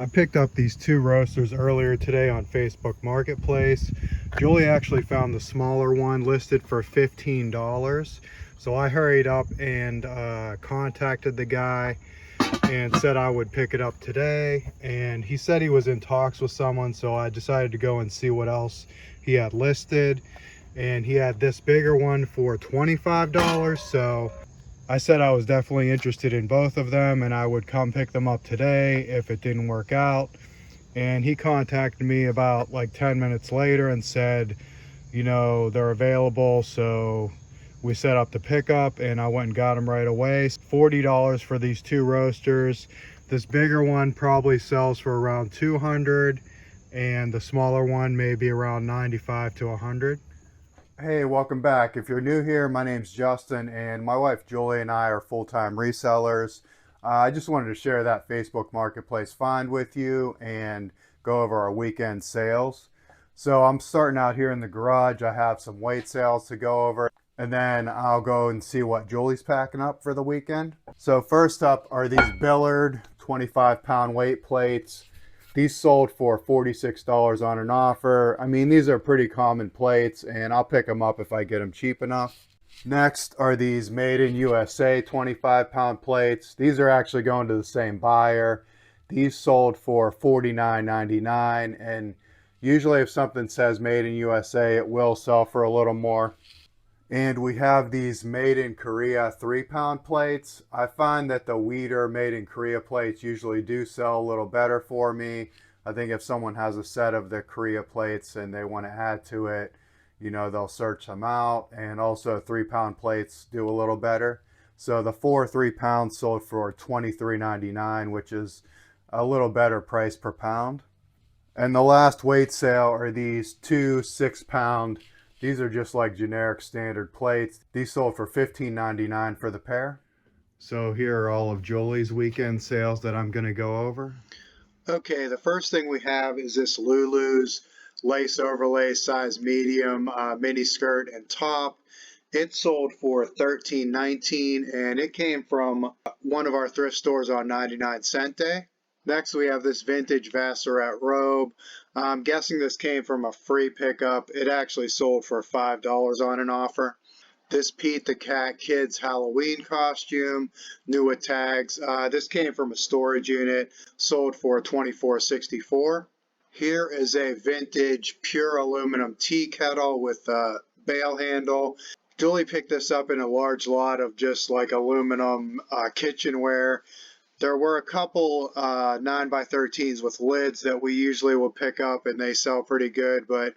I picked up these two roasters earlier today on Facebook Marketplace. Julie actually found the smaller one listed for $15. So I hurried up and contacted the guy and said I would pick it up today. And he said he was in talks with someone, so I decided to go and see what else he had listed. And he had this bigger one for $25. So I said I was definitely interested in both of them and I would come pick them up today if it didn't work out. And he contacted me about like 10 minutes later and said, you know, they're available. So we set up the pickup and I went and got them right away. $40 for these two roasters. This bigger one probably sells for around 200 and the smaller one maybe around 95 to 100. Hey, welcome back. If you're new here, my name's Justin and my wife Julie and I are full-time resellers. I just wanted to share that Facebook Marketplace find with you and go over our weekend sales. So I'm starting out here in the garage. I have some weight sales to go over and then I'll go and see what Julie's packing up for the weekend. So first up are these Billard 25-pound weight plates. These sold for $46 on an offer. I mean, these are pretty common plates and I'll pick them up if I get them cheap enough. Next are these Made in USA 25-pound plates. These are actually going to the same buyer. These sold for $49.99, and usually if something says Made in USA, it will sell for a little more. And we have these Made in Korea 3-pound plates. I find that the Weeder Made in Korea plates usually do sell a little better for me. I think if someone has a set of the Korea plates and they want to add to it, you know, they'll search them out. And also 3-pound plates do a little better. So the 4 3-pounds sold for $23.99, which is a little better price per pound. And the last weight sale are these 2 6-pound. These are just like generic standard plates. These sold for $15.99 for the pair. So here are all of Julie's weekend sales that I'm going to go over. Okay, the first thing we have is this Lulu's lace overlay size medium mini skirt and top. It sold for $13.19 and it came from one of our thrift stores on 99-cent day. Next, we have this vintage Vassarette robe. I'm guessing this came from a free pickup. It actually sold for $5 on an offer. This Pete the Cat Kids Halloween costume, new with tags. This came from a storage unit, sold for $24.64. Here is a vintage pure aluminum tea kettle with a bail handle. Julie picked this up in a large lot of just like aluminum kitchenware. There were a couple 9x13s with lids that we usually will pick up and they sell pretty good, but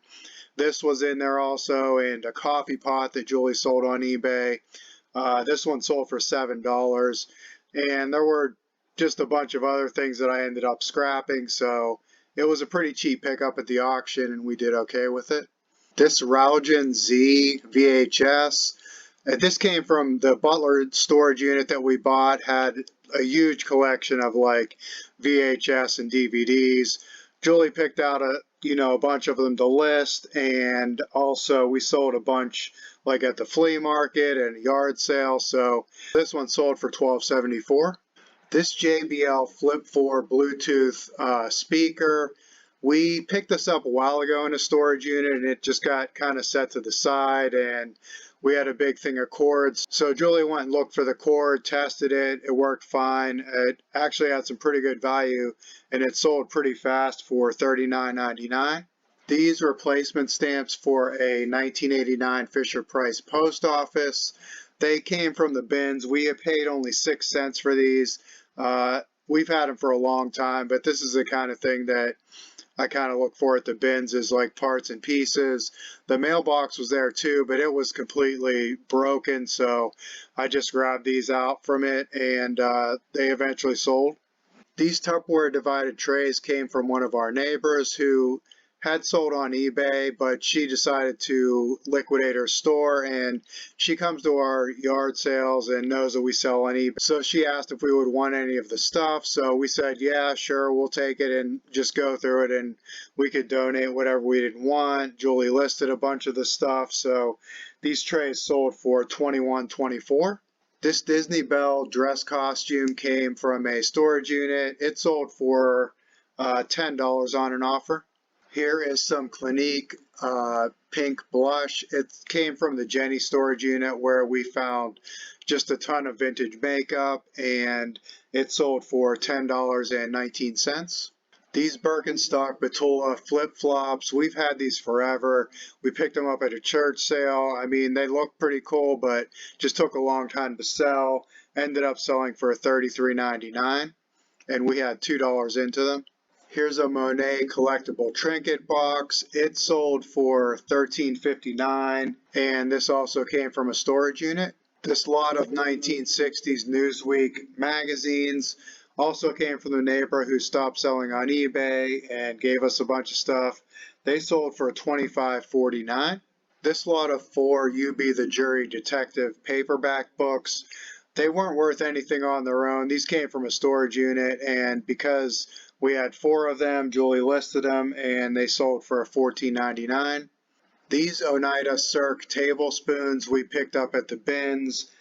this was in there also, and a coffee pot that Julie sold on eBay. This one sold for $7, and there were just a bunch of other things that I ended up scrapping, so it was a pretty cheap pickup at the auction and we did okay with it. This Raugen Z VHS. This came from the Butler storage unit that we bought, had a huge collection of like VHS and DVDs. Julie picked out a bunch of them to list, and also we sold a bunch like at the flea market and yard sale. So this one sold for $12.74. This JBL Flip 4 Bluetooth speaker. We picked this up a while ago in a storage unit and it just got kind of set to the side and we had a big thing of cords. So Julie went and looked for the cord, tested it, it worked fine. It actually had some pretty good value and it sold pretty fast for $39.99. These replacement stamps for a 1989 Fisher-Price post office. They came from the bins. We have paid only 6 cents for these. We've had them for a long time, but this is the kind of thing that I kind of look for at the bins is like parts and pieces. The mailbox was there too, but it was completely broken. So I just grabbed these out from it and they eventually sold. These Tupperware divided trays came from one of our neighbors who had sold on eBay, but she decided to liquidate her store and she comes to our yard sales and knows that we sell on eBay. So she asked if we would want any of the stuff. So we said, yeah, sure, we'll take it and just go through it and we could donate whatever we didn't want. Julie listed a bunch of the stuff. So these trays sold for $21.24. This Disney Belle dress costume came from a storage unit. It sold for $10 on an offer. Here is some Clinique pink blush. It came from the Genie storage unit where we found just a ton of vintage makeup, and it sold for $10.19. These Birkenstock Batula flip-flops, we've had these forever. We picked them up at a church sale. I mean, they look pretty cool, but just took a long time to sell. Ended up selling for $33.99, and we had $2 into them. Here's a Monet collectible trinket box. It sold for $13.59, and this also came from a storage unit. This lot of 1960s Newsweek magazines also came from the neighbor who stopped selling on eBay and gave us a bunch of stuff. They sold for $25.49. This lot of 4 You Be the Jury Detective paperback books, they weren't worth anything on their own. These came from a storage unit, and because we had 4 of them, Julie listed them, and they sold for $14.99. These Oneida Cirque tablespoons we picked up at the bins.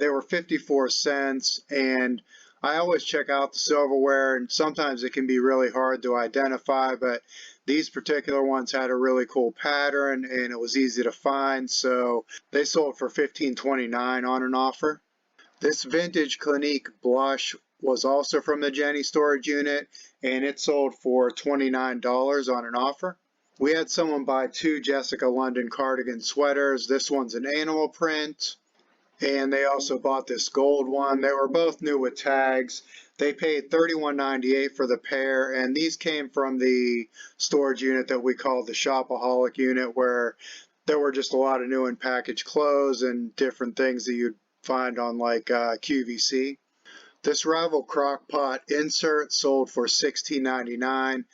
They were 54 cents, and I always check out the silverware, and sometimes it can be really hard to identify, but these particular ones had a really cool pattern, and it was easy to find, so they sold for $15.29 on an offer. This vintage Clinique blush was also from the Genie storage unit, and it sold for $29 on an offer. We had someone buy 2 Jessica London cardigan sweaters. This one's an animal print, and they also bought this gold one. They were both new with tags. They paid $31.98 for the pair, and these came from the storage unit that we called the Shopaholic unit, where there were just a lot of new and packaged clothes and different things that you'd find on like QVC. This Ravel crockpot insert sold for $16.99.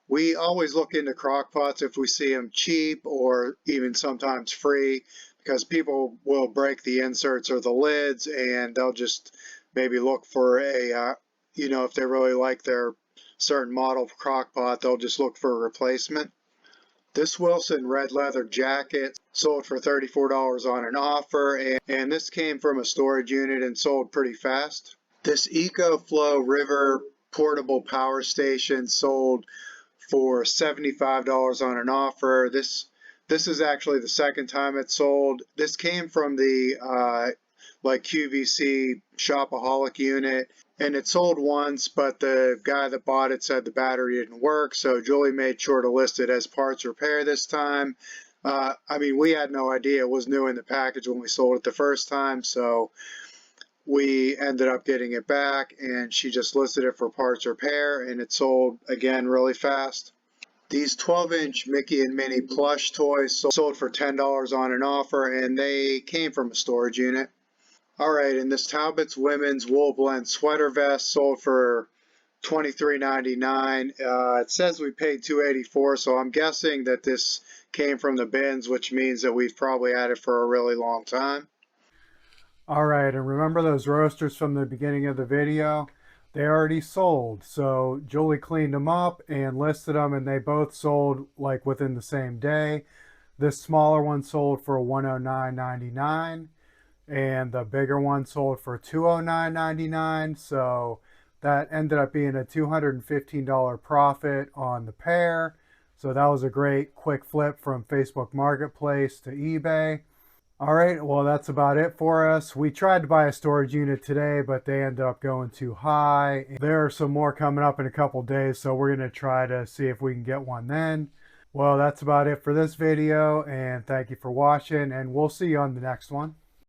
We always look into crockpots if we see them cheap or even sometimes free, because people will break the inserts or the lids, and they'll just maybe look for a, if they really like their certain model of crockpot, they'll just look for a replacement. This Wilson red leather jacket sold for $34 on an offer, and this came from a storage unit and sold pretty fast. This EcoFlow River portable power station sold for $75 on an offer. This is actually the second time it sold. This came from the like QVC Shopaholic unit, and it sold once, but the guy that bought it said the battery didn't work, so Julie made sure to list it as parts repair this time. I mean, we had no idea it was new in the package when we sold it the first time, so we ended up getting it back, and she just listed it for parts repair, and it sold again really fast. These 12-inch Mickey and Minnie plush toys sold for $10 on an offer, and they came from a storage unit. Alright, and this Talbot's women's wool blend sweater vest sold for $23.99. It says we paid $2.84, so I'm guessing that this came from the bins, which means that we've probably had it for a really long time. Alright, and remember those roasters from the beginning of the video? They already sold, so Julie cleaned them up and listed them, and they both sold like within the same day. This smaller one sold for $109.99, and the bigger one sold for $209.99, so that ended up being a $215 profit on the pair. So that was a great quick flip from Facebook Marketplace to eBay. All right, well, that's about it for us. We tried to buy a storage unit today, but they ended up going too high. There are some more coming up in a couple days, so we're going to try to see if we can get one then. Well, that's about it for this video, and thank you for watching, and we'll see you on the next one.